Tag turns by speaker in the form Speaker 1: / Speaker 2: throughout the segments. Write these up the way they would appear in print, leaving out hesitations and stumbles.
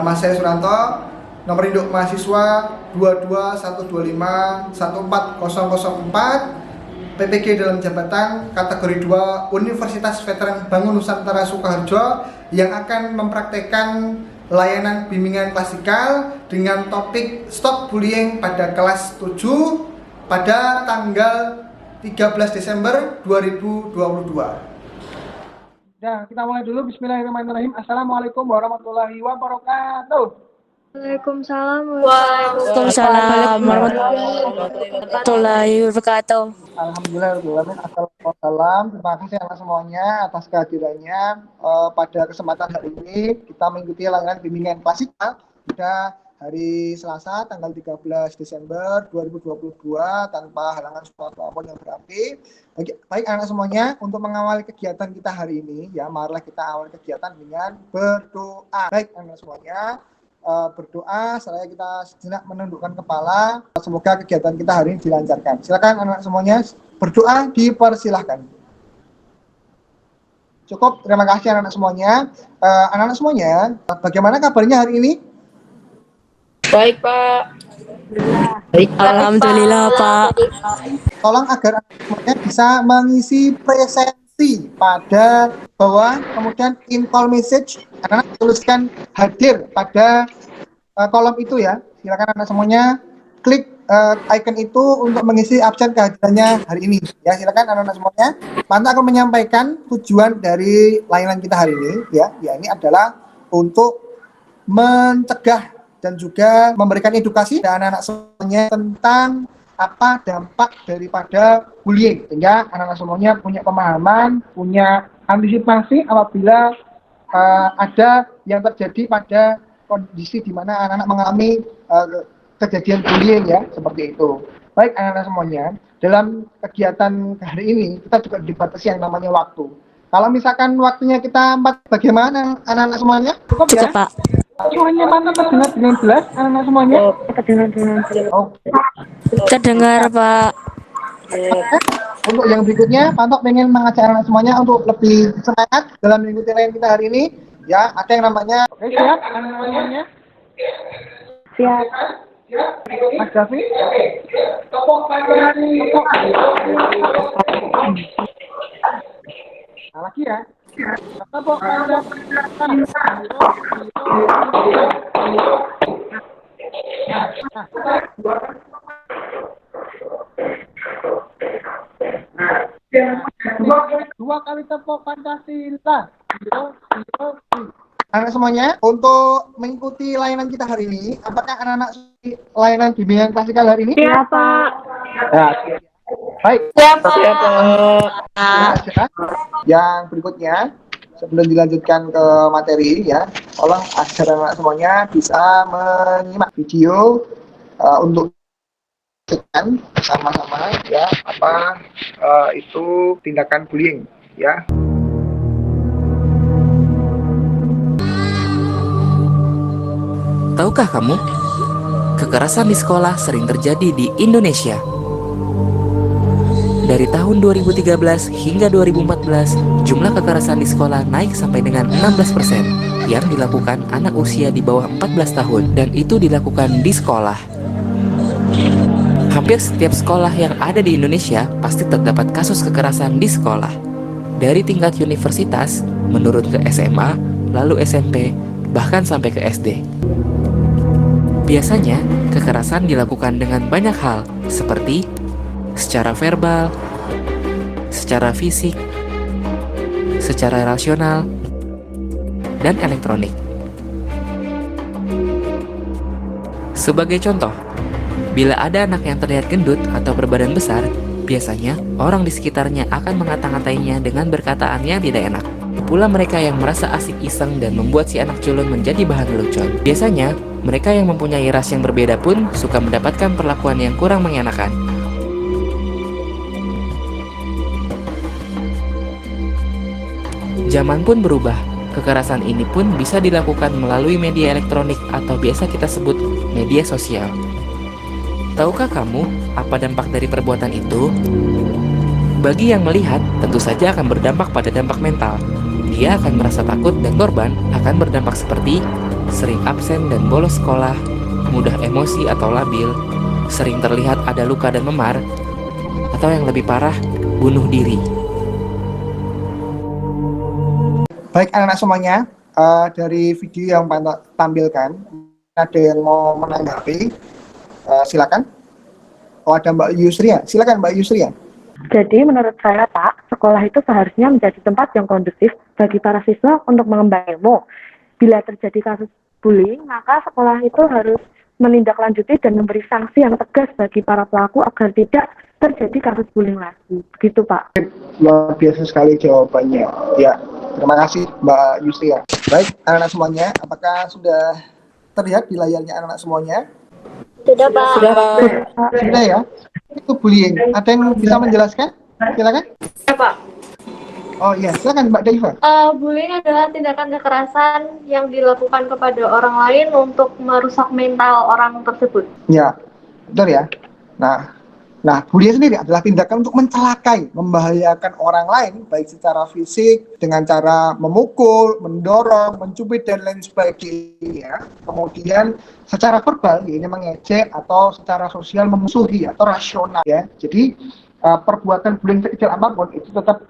Speaker 1: Nama saya Suranto, nomor induk mahasiswa 221251404, PPG dalam jabatan kategori 2 Universitas Veteran Bangun Nusantara Sukoharjo yang akan mempraktekkan layanan bimbingan klasikal dengan topik Stop Bullying pada kelas 7 pada tanggal 13 Desember 2022.
Speaker 2: Nah, kita mulai dulu. Bismillahirrahmanirrahim. Assalamualaikum warahmatullahi wabarakatuh.
Speaker 3: Waalaikumsalam
Speaker 4: warahmatullahi wabarakatuh.
Speaker 2: Alhamdulillah. Assalamualaikum. Terima kasih anak semuanya atas kehadirannya. Pada kesempatan hari ini kita mengikuti layanan bimbingan klasikal pada hari Selasa tanggal 13 Desember 2022 tanpa halangan suatu apapun yang berarti. Baik anak semuanya, untuk mengawali kegiatan kita hari ini ya, marilah kita awali kegiatan dengan berdoa. Baik anak semuanya, berdoa seraya kita sejenak menundukkan kepala. Semoga kegiatan kita hari ini dilancarkan. Silakan anak semuanya, berdoa dipersilahkan. Cukup, terima kasih anak-anak semuanya. Anak-anak semuanya, bagaimana kabarnya hari ini?
Speaker 3: Baik, Pak.
Speaker 4: Baik, alhamdulillah, Pak.
Speaker 2: Tolong agar anak semuanya bisa mengisi presensi pada bawah, kemudian in call message, anak-anak tuliskan hadir pada kolom itu ya. Silakan anak semuanya klik icon itu untuk mengisi absen kehadirannya hari ini. Ya, silakan anak-anak semuanya. Nanti akan menyampaikan tujuan dari layanan kita hari ini ya. Ya, ini adalah untuk mencegah dan juga memberikan edukasi dan anak-anak semuanya tentang apa dampak daripada bullying, sehingga anak-anak semuanya punya pemahaman, punya antisipasi apabila ada yang terjadi pada kondisi di mana anak-anak mengalami kejadian bullying ya, seperti itu. Baik anak-anak semuanya, dalam kegiatan hari ini kita juga dibatasi yang namanya waktu. Kalau misalkan waktunya kita 4, bagaimana anak-anak semuanya? Cukup ya?
Speaker 4: Pak.
Speaker 2: Suaranya mana terdengar dengan jelas anak-anak semuanya?
Speaker 3: Terdengar dengan jelas.
Speaker 2: Oke.
Speaker 4: Terdengar, Pak.
Speaker 2: Untuk yang berikutnya, Pantok pengen mengajak anak semuanya untuk lebih semangat dalam mengikuti layanan kita hari ini. Ya, ada yang namanya. Oke, siap anak semuanya?
Speaker 3: Siap.
Speaker 2: Mas Davi? Nah, lagi ya. Dua kali tepuk Pancasila. Anak semuanya, untuk mengikuti layanan kita hari ini, apakah anak-anak layanan bimbingan klasikal hari ini?
Speaker 3: Iya, Pak.
Speaker 2: Ya, baik.
Speaker 3: Siap, Pak.
Speaker 2: Yang berikutnya, sebelum dilanjutkan ke materi ya, tolong agar anak semuanya bisa menyimak video untuk sama-sama ya apa itu tindakan bullying ya.
Speaker 5: Tahukah kamu, kekerasan di sekolah sering terjadi di Indonesia. Dari tahun 2013 hingga 2014, jumlah kekerasan di sekolah naik sampai dengan 16% yang dilakukan anak usia di bawah 14 tahun, dan itu dilakukan di sekolah. Hampir setiap sekolah yang ada di Indonesia pasti terdapat kasus kekerasan di sekolah. Dari tingkat universitas, menurun ke SMA, lalu SMP, bahkan sampai ke SD. Biasanya, kekerasan dilakukan dengan banyak hal, seperti secara verbal, secara fisik, secara rasional, dan elektronik. Sebagai contoh, bila ada anak yang terlihat gendut atau berbadan besar, biasanya orang di sekitarnya akan mengata-ngatainya dengan perkataan yang tidak enak. Pula mereka yang merasa asik iseng dan membuat si anak culun menjadi bahan lelucon. Biasanya, mereka yang mempunyai ras yang berbeda pun suka mendapatkan perlakuan yang kurang mengenakan. Zaman pun berubah. Kekerasan ini pun bisa dilakukan melalui media elektronik atau biasa kita sebut media sosial. Tahukah kamu apa dampak dari perbuatan itu? Bagi yang melihat, tentu saja akan berdampak pada dampak mental. Dia akan merasa takut dan korban akan berdampak seperti sering absen dan bolos sekolah, mudah emosi atau labil, sering terlihat ada luka dan memar, atau yang lebih parah, bunuh diri.
Speaker 2: Baik anak-anak semuanya, dari video yang tampilkan, ada yang mau menanggapi? Silakan. Oh, ada Mbak Yusria. Silakan Mbak Yusria.
Speaker 3: Jadi menurut saya Pak, sekolah itu seharusnya menjadi tempat yang kondusif bagi para siswa untuk mengembangkan ilmu. Bila terjadi kasus bullying, maka sekolah itu harus menindaklanjuti dan memberi sanksi yang tegas bagi para pelaku agar tidak terjadi kasus bullying lagi. Begitu Pak.
Speaker 2: Luar biasa sekali jawabannya. Ya, terima kasih Mbak Yusria. Baik anak-anak semuanya, apakah sudah terlihat di layarnya anak-anak semuanya?
Speaker 3: Sudah Pak.
Speaker 2: Sudah ya? Itu bullying. Ada yang bisa menjelaskan? Silakan.
Speaker 3: Ya Pak.
Speaker 2: Oh iya, silakan Mbak Daiva.
Speaker 6: Bullying adalah tindakan kekerasan yang dilakukan kepada orang lain untuk merusak mental orang tersebut.
Speaker 2: Ya, betul ya. Nah, bullying sendiri adalah tindakan untuk mencelakai, membahayakan orang lain, baik secara fisik, dengan cara memukul, mendorong, mencubit, dan lain sebagainya. Kemudian secara verbal, ini mengejek, atau secara sosial memusuhi, atau rasional. Ya. Jadi, perbuatan bullying sekecil apapun, itu tetap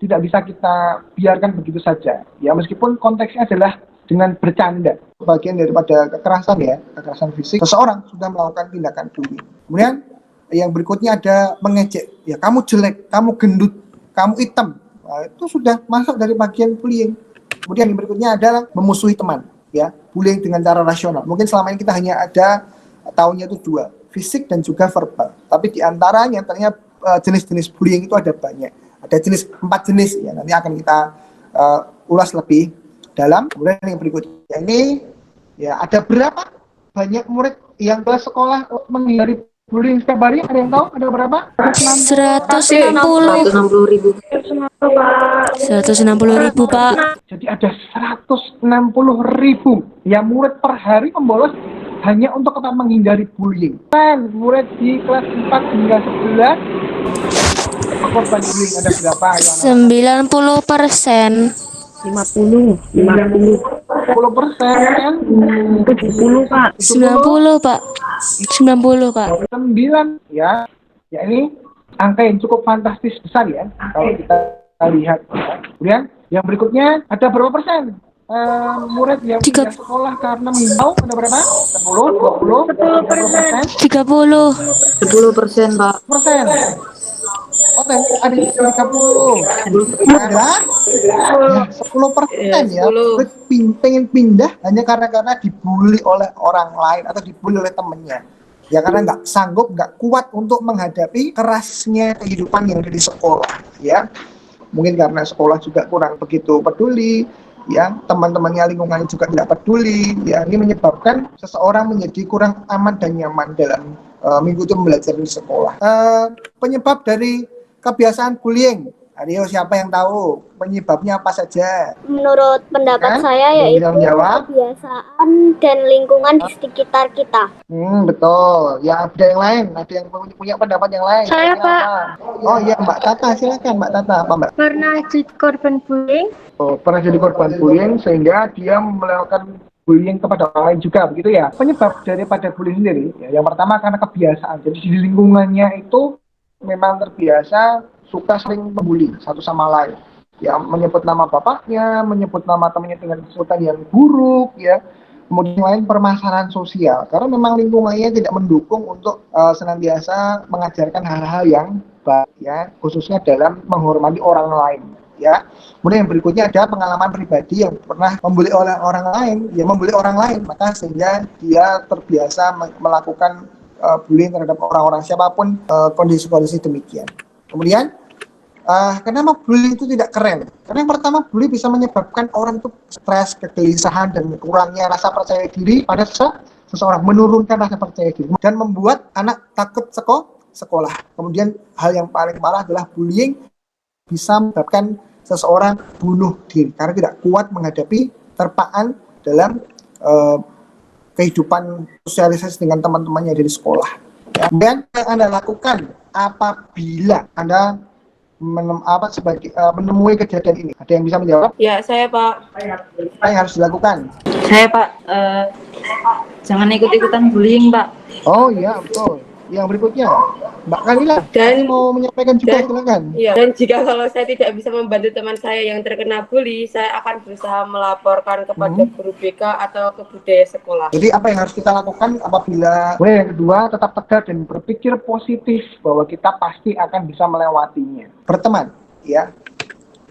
Speaker 2: tidak bisa kita biarkan begitu saja. Ya, meskipun konteksnya adalah dengan bercanda. Bagian daripada kekerasan ya, kekerasan fisik, seseorang sudah melakukan tindakan bullying. Kemudian, yang berikutnya ada mengejek, ya kamu jelek, kamu gendut, kamu hitam, nah, itu sudah masuk dari bagian bullying. Kemudian yang berikutnya adalah memusuhi teman, ya bullying dengan cara rasional. Mungkin selama ini kita hanya ada tahunya itu dua, fisik dan juga verbal. Tapi diantaranya ternyata jenis-jenis bullying itu ada banyak, ada jenis 4 jenis ya. Nanti akan kita ulas lebih dalam. Kemudian yang berikutnya ini, ya ada berapa banyak murid yang ke sekolah menghindari bullying setiap hari? Ada yang tahu? Ada berapa?
Speaker 4: 160.000. 160.000 Pak.
Speaker 2: Jadi ada 160.000 ya murid per hari membolos hanya untuk tetap menghindari bullying. Dan murid di kelas 4 hingga 11 korban bullying ada berapa?
Speaker 4: 90%.
Speaker 3: 50.
Speaker 2: 10%.
Speaker 3: 70 Pak.
Speaker 4: 90 Pak. 90 Pak.
Speaker 2: 9 ya. Ya ini angka yang cukup fantastis besar ya kalau kita lihat. Kemudian yang berikutnya ada berapa persen? Murid yang pindah sekolah karena mengimbau ada berapa? 10, 20, 10%?
Speaker 4: 30.
Speaker 6: 10% Pak.
Speaker 2: Persen. Oh, ada 30. Ada 10% ya. Murid pengen pindah hanya karena dibully oleh orang lain atau dibully oleh temennya. Ya karena nggak sanggup, nggak kuat untuk menghadapi kerasnya kehidupan yang ada di sekolah. Ya, mungkin karena sekolah juga kurang begitu peduli. Ya, teman-temannya lingkungannya juga tidak peduli. Ya, ini menyebabkan seseorang menjadi kurang aman dan nyaman dalam minggu itu belajar di sekolah. Penyebab dari kebiasaan bullying, ayo siapa yang tahu penyebabnya apa saja?
Speaker 7: Menurut pendapat saya yaitu kebiasaan dan lingkungan di sekitar kita.
Speaker 2: Betul. Ya, ada yang lain, ada yang punya pendapat yang lain.
Speaker 6: Saya Pak.
Speaker 2: Oh iya Mbak Tata, silakan Mbak Tata. Apa Mbak?
Speaker 6: Pernah jadi korban bullying?
Speaker 2: Oh, pernah jadi korban bullying sehingga dia melakukan bullying kepada orang lain juga, begitu ya? Penyebab daripada bullying sendiri, ya, yang pertama karena kebiasaan. Jadi di lingkungannya itu memang terbiasa suka sering membuli satu sama lain. Ya, menyebut nama bapaknya, menyebut nama temannya dengan sebutan yang buruk, ya. Kemudian yang lain permasalahan sosial, karena memang lingkungannya tidak mendukung untuk senantiasa mengajarkan hal-hal yang baik, ya, khususnya dalam menghormati orang lain. Ya, kemudian yang berikutnya ada pengalaman pribadi yang pernah membuli oleh orang lain, ya membuli orang lain, maka sehingga dia terbiasa melakukan bullying terhadap orang-orang siapapun kondisi-kondisi demikian. Kemudian kenapa bullying itu tidak keren? Karena yang pertama, bullying bisa menyebabkan orang itu stres, kegelisahan, dan kurangnya rasa percaya diri pada seseorang, menurunkan rasa percaya diri dan membuat anak takut sekolah. Kemudian hal yang paling parah adalah bullying bisa menyebabkan seseorang bunuh diri karena tidak kuat menghadapi terpaan dalam kehidupan sosialisasi dengan teman-temannya dari sekolah. Kemudian yang Anda lakukan apabila Anda menemui kejadian ini? Ada yang bisa menjawab?
Speaker 8: Ya, saya Pak.
Speaker 2: Apa yang harus dilakukan?
Speaker 8: Saya Pak, jangan ikut-ikutan bullying Pak.
Speaker 2: Oh iya, betul. Yang berikutnya, Mbak Kalila,
Speaker 8: Dan-
Speaker 2: mau menyampaikan juga,
Speaker 8: dan-
Speaker 2: silakan.
Speaker 8: Iya. Dan jika kalau saya tidak bisa membantu teman saya yang terkena bully, saya akan berusaha melaporkan kepada guru BK atau ke budaya sekolah.
Speaker 2: Jadi apa yang harus kita lakukan apabila yang kedua, tetap tegar dan berpikir positif bahwa kita pasti akan bisa melewatinya. Berteman, ya.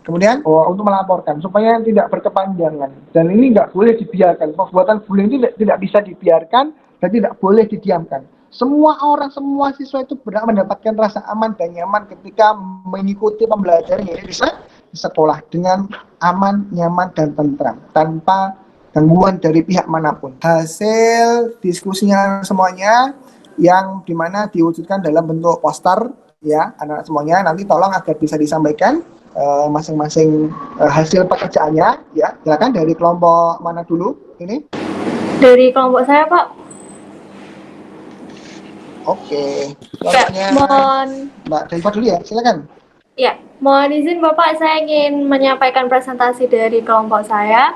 Speaker 2: Kemudian untuk melaporkan supaya tidak berkepanjangan, dan ini nggak boleh dibiarkan. Perbuatan bullying itu tidak bisa dibiarkan dan tidak boleh didiamkan. Semua orang, semua siswa itu berhak mendapatkan rasa aman dan nyaman ketika mengikuti pembelajaran yang bisa di sekolah dengan aman, nyaman, dan tentram tanpa gangguan dari pihak manapun. Hasil diskusinya semuanya yang dimana diwujudkan dalam bentuk poster, ya anak-anak semuanya, nanti tolong agar bisa disampaikan masing-masing hasil pekerjaannya, ya. Silakan dari kelompok mana dulu ini?
Speaker 6: Dari kelompok saya, Pak.
Speaker 2: Oke.
Speaker 6: Ya, mohon
Speaker 2: Mbak Daifa dulu ya, silakan.
Speaker 6: Ya, mohon izin Bapak, saya ingin menyampaikan presentasi dari kelompok saya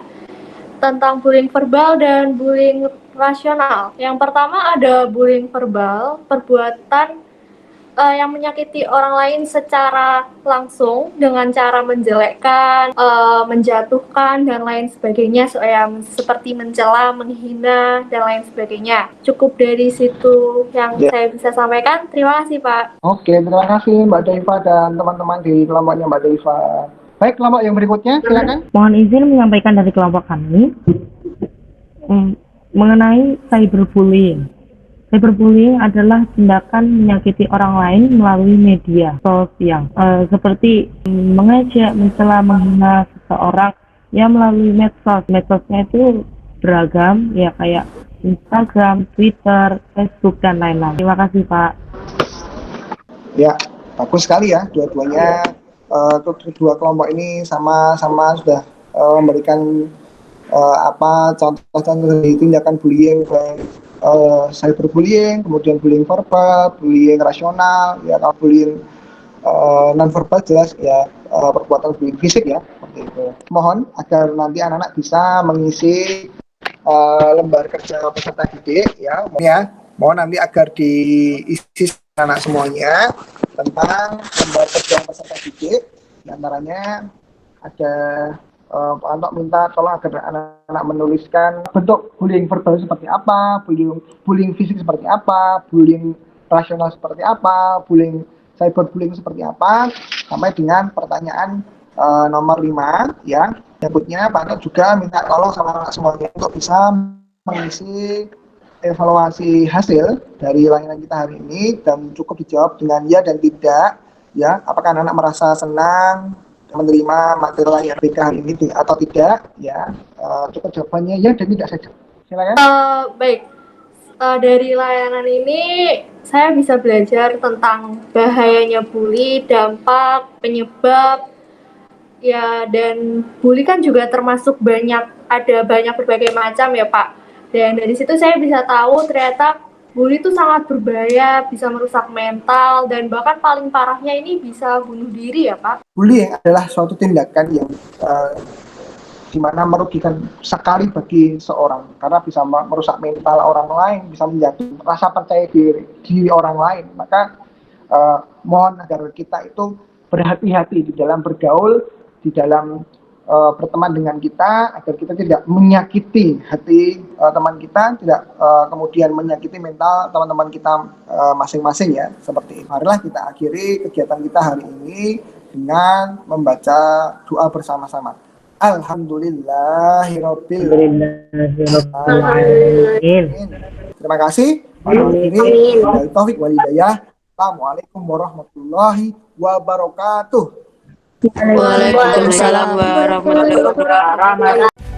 Speaker 6: tentang bullying verbal dan bullying rasional. Yang pertama ada bullying verbal, perbuatan yang menyakiti orang lain secara langsung dengan cara menjelekkan, menjatuhkan, dan lain sebagainya, seperti mencela, menghina, dan lain sebagainya. Cukup dari situ yang saya bisa sampaikan. Terima kasih, Pak.
Speaker 2: Oke, terima kasih Mbak Daifa dan teman-teman di kelompoknya Mbak Daifa. Baik, kelompok yang berikutnya, silakan.
Speaker 3: Mohon izin menyampaikan dari kelompok kami mengenai cyberbullying. Cyberbullying adalah tindakan menyakiti orang lain melalui media sosial, seperti mengejek, mencela, menghina seseorang ya melalui medsos. Medsosnya itu beragam, ya kayak Instagram, Twitter, Facebook, dan lain-lain. Terima kasih, Pak.
Speaker 2: Ya, bagus sekali ya dua-duanya. Kedua kelompok ini sama-sama sudah memberikan contoh-contoh dari tindakan bullying, baik cyberbullying, kemudian bullying verbal, bullying rasional, ya kalau bullying non verbal jelas ya perbuatan bullying fisik ya, seperti itu. Mohon agar nanti anak-anak bisa mengisi lembar kerja peserta didik ya. Mohon nanti agar diisi anak semuanya tentang lembar kerja peserta didik. Di antaranya ada untuk minta tolong agar anak-anak menuliskan bentuk bullying verbal seperti apa, bullying fisik seperti apa, bullying rasional seperti apa, bullying cyberbullying seperti apa, sampai dengan pertanyaan nomor 5 ya. Berikutnya Pak juga minta tolong sama anak semuanya untuk bisa mengisi evaluasi hasil dari layanan kita hari ini dan cukup dijawab dengan ya dan tidak ya. Apakah anak-anak merasa senang menerima materi layanan BK hari ini atau tidak ya. Cukup jawabannya ya dan tidak saja. Silakan.
Speaker 6: Baik, dari layanan ini saya bisa belajar tentang bahayanya bully, dampak, penyebab, ya, dan bully kan juga termasuk ada banyak berbagai macam ya Pak. Dan dari situ saya bisa tahu ternyata bully itu sangat berbahaya, bisa merusak mental, dan bahkan paling parahnya ini bisa bunuh diri ya Pak.
Speaker 2: Bullying adalah suatu tindakan yang di mana merugikan sekali bagi seorang karena bisa merusak mental orang lain, bisa menjatuhkan rasa percaya diri orang lain. Maka mohon agar kita itu berhati-hati di dalam bergaul, di dalam berteman dengan kita, agar kita tidak menyakiti hati teman kita, tidak kemudian menyakiti mental teman-teman kita masing-masing ya, seperti itu. Marilah kita akhiri kegiatan kita hari ini dengan membaca doa bersama-sama. Alhamdulillahirabbil alamin. Terima kasih. Ini taufik wal hidayah. Assalamualaikum warahmatullahi wabarakatuh.
Speaker 4: Waalaikumsalam warahmatullahi wabarakatuh.